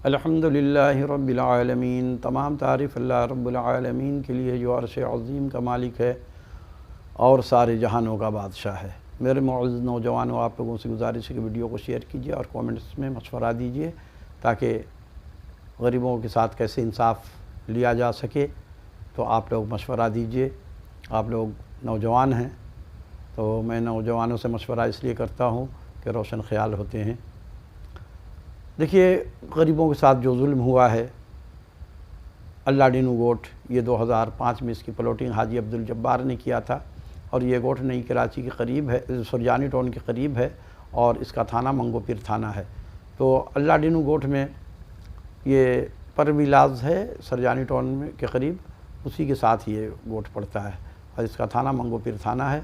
الحمدللہ رب العالمین، تمام تعریف اللہ رب العالمین کے لیے جو عرش عظیم کا مالک ہے اور سارے جہانوں کا بادشاہ ہے۔ میرے معزز نوجوانوں، آپ لوگوں سے گزارش ہے کہ ویڈیو کو شیئر کیجیے اور کومنٹس میں مشورہ دیجیے تاکہ غریبوں کے ساتھ کیسے انصاف لیا جا سکے۔ تو آپ لوگ مشورہ دیجیے۔ آپ لوگ نوجوان ہیں تو میں نوجوانوں سے مشورہ اس لیے کرتا ہوں کہ روشن خیال ہوتے ہیں۔ دیکھیے، غریبوں کے ساتھ جو ظلم ہوا ہے، اللہ ڈینو گوٹ، یہ 2005 میں اس کی پلاٹنگ حاجی عبدالجبار نے کیا تھا، اور یہ گوٹ نئی کراچی کے قریب ہے، سرجانی ٹاؤن کے قریب ہے، اور اس کا تھانہ منگو پیر تھانہ ہے۔ تو اللہ ڈینو گوٹ میں یہ پرویلاز ہے، سرجانی ٹاؤن میں کے قریب، اسی کے ساتھ یہ گوٹ پڑتا ہے، اور اس کا تھانہ منگو پیر تھانہ ہے۔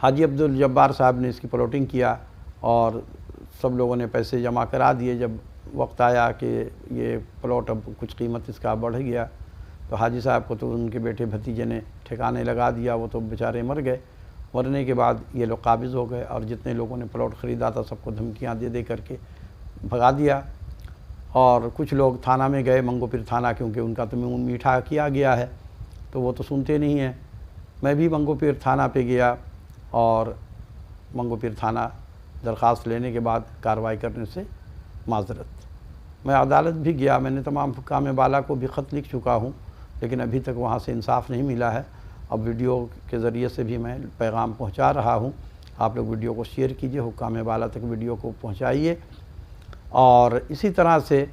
حاجی عبدالجبار صاحب نے اس کی پلاٹنگ کیا اور سب لوگوں نے پیسے جمع کرا دیے۔ جب وقت آیا کہ یہ پلاٹ اب کچھ قیمت اس کا بڑھ گیا تو حاجی صاحب کو تو ان کے بیٹے بھتیجے نے ٹھکانے لگا دیا، وہ تو بیچارے مر گئے۔ مرنے کے بعد یہ لوگ قابض ہو گئے، اور جتنے لوگوں نے پلاٹ خریدا تھا سب کو دھمکیاں دے دے کر کے بھگا دیا۔ اور کچھ لوگ تھانہ میں گئے، منگو پیر تھانہ، کیونکہ ان کا تو منہ میٹھا کیا گیا ہے تو وہ تو سنتے نہیں ہیں۔ میں بھی منگو پیر تھانہ پہ گیا، اور منگو پیر تھانہ درخواست لینے کے بعد کارروائی کرنے سے معذرت۔ میں عدالت بھی گیا، میں نے تمام حکام بالا کو بھی خط لکھ چکا ہوں، لیکن ابھی تک وہاں سے انصاف نہیں ملا ہے۔ اب ویڈیو کے ذریعے سے بھی میں پیغام پہنچا رہا ہوں۔ آپ لوگ ویڈیو کو شیئر کیجئے، حکام بالا تک ویڈیو کو پہنچائیے۔ اور اسی طرح سے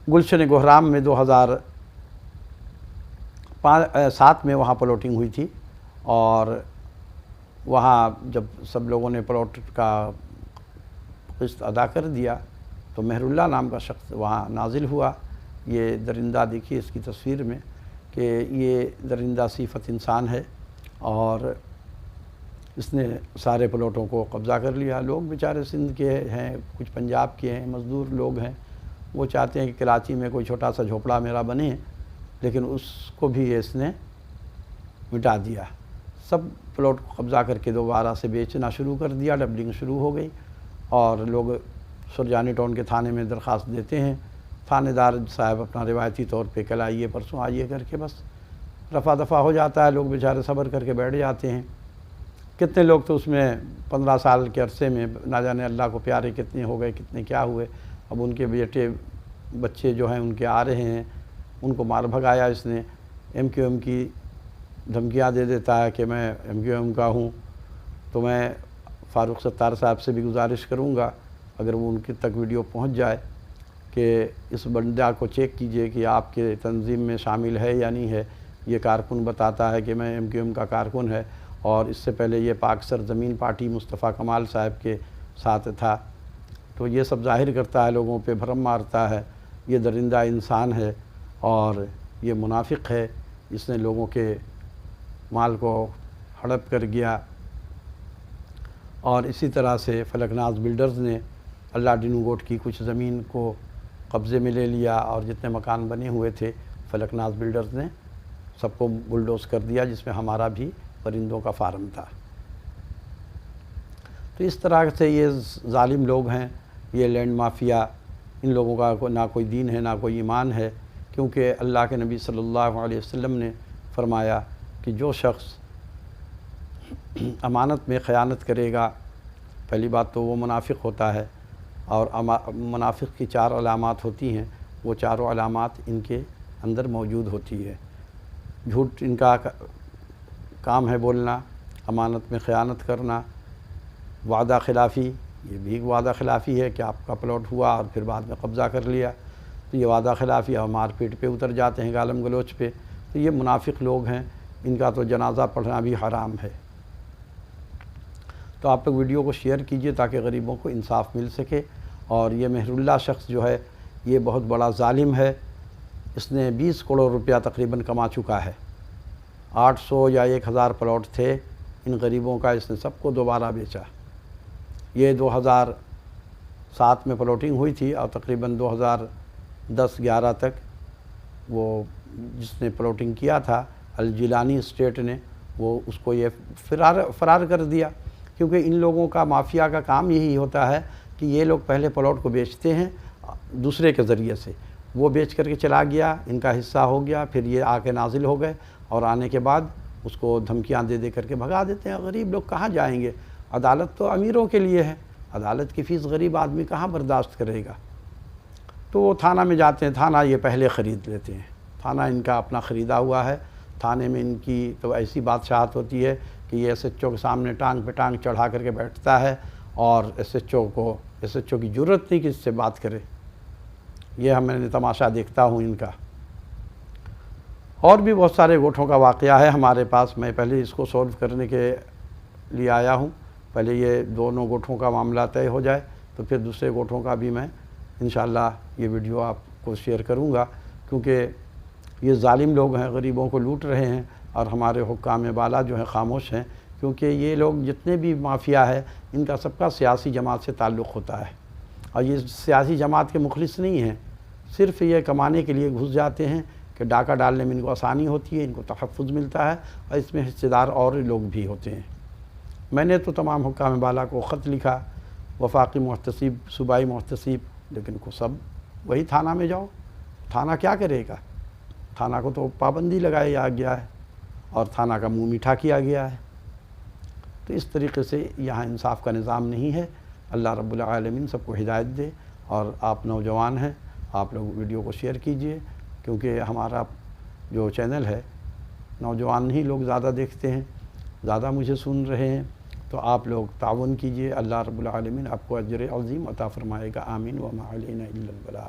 گلشن گہرام میں 2007 میں وہاں پلاٹنگ ہوئی تھی، اور وہاں جب سب لوگوں نے پلاٹ کا قسط ادا کر دیا تو مہر اللہ نام کا شخص وہاں نازل ہوا۔ یہ درندہ دیکھیے اس کی تصویر میں کہ یہ درندہ صفت انسان ہے، اور اس نے سارے پلاٹوں کو قبضہ کر لیا۔ لوگ بیچارے سندھ کے ہیں، کچھ پنجاب کے ہیں، مزدور لوگ ہیں، وہ چاہتے ہیں کہ کراچی میں کوئی چھوٹا سا جھوپڑا میرا بنے، لیکن اس کو بھی اس نے مٹا دیا۔ سب پلاٹ کو قبضہ کر کے دوبارہ سے بیچنا شروع کر دیا، ڈبلنگ شروع ہو گئی، اور لوگ سرجانی ٹاؤن کے تھانے میں درخواست دیتے ہیں۔ تھانے دار صاحب اپنا روایتی طور پہ کل آئیے پرسوں آئیے کر کے بس رفع دفع ہو جاتا ہے، لوگ بیچارے صبر کر کے بیٹھ جاتے ہیں۔ کتنے لوگ تو اس میں 15 سال کے عرصے میں نہ جانے اللہ کو پیارے کتنے ہو گئے، کتنے کیا ہوئے۔ اب ان کے بیٹے بچے جو ہیں ان کے آ رہے ہیں، ان کو مار بھگایا اس نے۔ ایم کیو ایم کی دھمکیاں دے دیتا ہے کہ میں ایم کیو ایم کا ہوں۔ تو میں فاروق ستار صاحب سے بھی گزارش کروں گا، اگر وہ ان کے تک ویڈیو پہنچ جائے، کہ اس بندہ کو چیک کیجئے کہ آپ کے تنظیم میں شامل ہے یا نہیں ہے۔ یہ کارکن بتاتا ہے کہ میں ایم کیو ایم کا کارکن ہے، اور اس سے پہلے یہ پاک سرزمین پارٹی مصطفیٰ کمال صاحب کے ساتھ تھا۔ تو یہ سب ظاہر کرتا ہے، لوگوں پہ بھرم مارتا ہے۔ یہ درندہ انسان ہے اور یہ منافق ہے، اس نے لوگوں کے مال کو ہڑپ کر گیا۔ اور اسی طرح سے فلک ناز بلڈرز نے اللہ ڈینو گوٹ کی کچھ زمین کو قبضے میں لے لیا، اور جتنے مکان بنے ہوئے تھے فلک ناز بلڈرز نے سب کو بلڈوز کر دیا، جس میں ہمارا بھی پرندوں کا فارم تھا۔ تو اس طرح سے یہ ظالم لوگ ہیں، یہ لینڈ مافیا، ان لوگوں کا نہ کوئی دین ہے نہ کوئی ایمان ہے، کیونکہ اللہ کے نبی صلی اللہ علیہ وسلم نے فرمایا کہ جو شخص امانت میں خیانت کرے گا، پہلی بات تو وہ منافق ہوتا ہے، اور منافق کی 4 علامات ہوتی ہیں، وہ چاروں علامات ان کے اندر موجود ہوتی ہے۔ جھوٹ ان کا کام ہے بولنا، امانت میں خیانت کرنا، وعدہ خلافی، یہ بھی وعدہ خلافی ہے کہ آپ کا پلاٹ ہوا اور پھر بعد میں قبضہ کر لیا، تو یہ وعدہ خلافی، اور مار پیٹ پہ اتر جاتے ہیں، گالم گلوچ پہ۔ تو یہ منافق لوگ ہیں، ان کا تو جنازہ پڑھنا بھی حرام ہے۔ تو آپ لوگ ویڈیو کو شیئر کیجئے تاکہ غریبوں کو انصاف مل سکے۔ اور یہ مہر اللہ شخص جو ہے یہ بہت بڑا ظالم ہے، اس نے 20 کروڑ روپیہ تقریباً کما چکا ہے۔ 800 یا 1000 پلاٹ تھے ان غریبوں کا، اس نے سب کو دوبارہ بیچا۔ یہ 2007 میں پلاٹنگ ہوئی تھی، اور تقریباً 2010-11 تک وہ جس نے پلاٹنگ کیا تھا الجیلانی اسٹیٹ نے، وہ اس کو یہ فرار کر دیا، کیونکہ ان لوگوں کا مافیا کا کام یہی ہوتا ہے کہ یہ لوگ پہلے پلاٹ کو بیچتے ہیں دوسرے کے ذریعے سے، وہ بیچ کر کے چلا گیا، ان کا حصہ ہو گیا، پھر یہ آ کے نازل ہو گئے اور آنے کے بعد اس کو دھمکیاں دے دے کر کے بھگا دیتے ہیں۔ غریب لوگ کہاں جائیں گے؟ عدالت تو امیروں کے لیے ہے، عدالت کی فیس غریب آدمی کہاں برداشت کرے گا؟ تو وہ تھانہ میں جاتے ہیں، تھانہ یہ پہلے خرید لیتے ہیں، تھانہ ان کا اپنا خریدا ہوا ہے۔ تھانے میں ان کی تو ایسی بادشاہت ہوتی ہے کہ یہ ایس ایچ او کے سامنے ٹانگ پہ ٹانگ چڑھا کر کے بیٹھتا ہے، اور ایس ایچ او کی ضرورت نہیں کہ اس سے بات کرے۔ یہ میں نے تماشا دیکھتا ہوں ان کا۔ اور بھی بہت سارے گوٹھوں کا واقعہ ہے ہمارے پاس، میں پہلے اس کو سولو کرنے کے لیے آیا ہوں۔ پہلے یہ دونوں گوٹھوں کا معاملہ طے ہو جائے تو پھر دوسرے گوٹھوں کا بھی میں انشاءاللہ یہ ویڈیو آپ کو شیئر کروں گا، کیونکہ یہ ظالم لوگ ہیں، غریبوں کو لوٹ رہے ہیں، اور ہمارے حکام بالا جو ہیں خاموش ہیں، کیونکہ یہ لوگ جتنے بھی مافیا ہے ان کا سب کا سیاسی جماعت سے تعلق ہوتا ہے، اور یہ سیاسی جماعت کے مخلص نہیں ہیں، صرف یہ کمانے کے لیے گھس جاتے ہیں کہ ڈاکہ ڈالنے میں ان کو آسانی ہوتی ہے، ان کو تحفظ ملتا ہے، اور اس میں حصے دار اور لوگ بھی ہوتے ہیں۔ میں نے تو تمام حکام بالا کو خط لکھا، وفاقی محتسب، صوبائی محتسب، لیکن کو سب وہی تھانہ میں جاؤ، تھانہ کیا کرے گا؟ تھانہ کو تو پابندی لگایا گیا ہے اور تھانہ کا منہ میٹھا کیا گیا ہے۔ تو اس طریقے سے یہاں انصاف کا نظام نہیں ہے۔ اللہ رب العالمین سب کو ہدایت دے، اور آپ نوجوان ہیں، آپ لوگ ویڈیو کو شیئر کیجئے، کیونکہ ہمارا جو چینل ہے نوجوان ہی لوگ زیادہ دیکھتے ہیں، زیادہ مجھے سن رہے ہیں، تو آپ لوگ تعاون کیجئے۔ اللہ رب العالمین آپ کو اجر عظیم عطا فرمائے گا، آمین۔ وما علینا الا البلاغ۔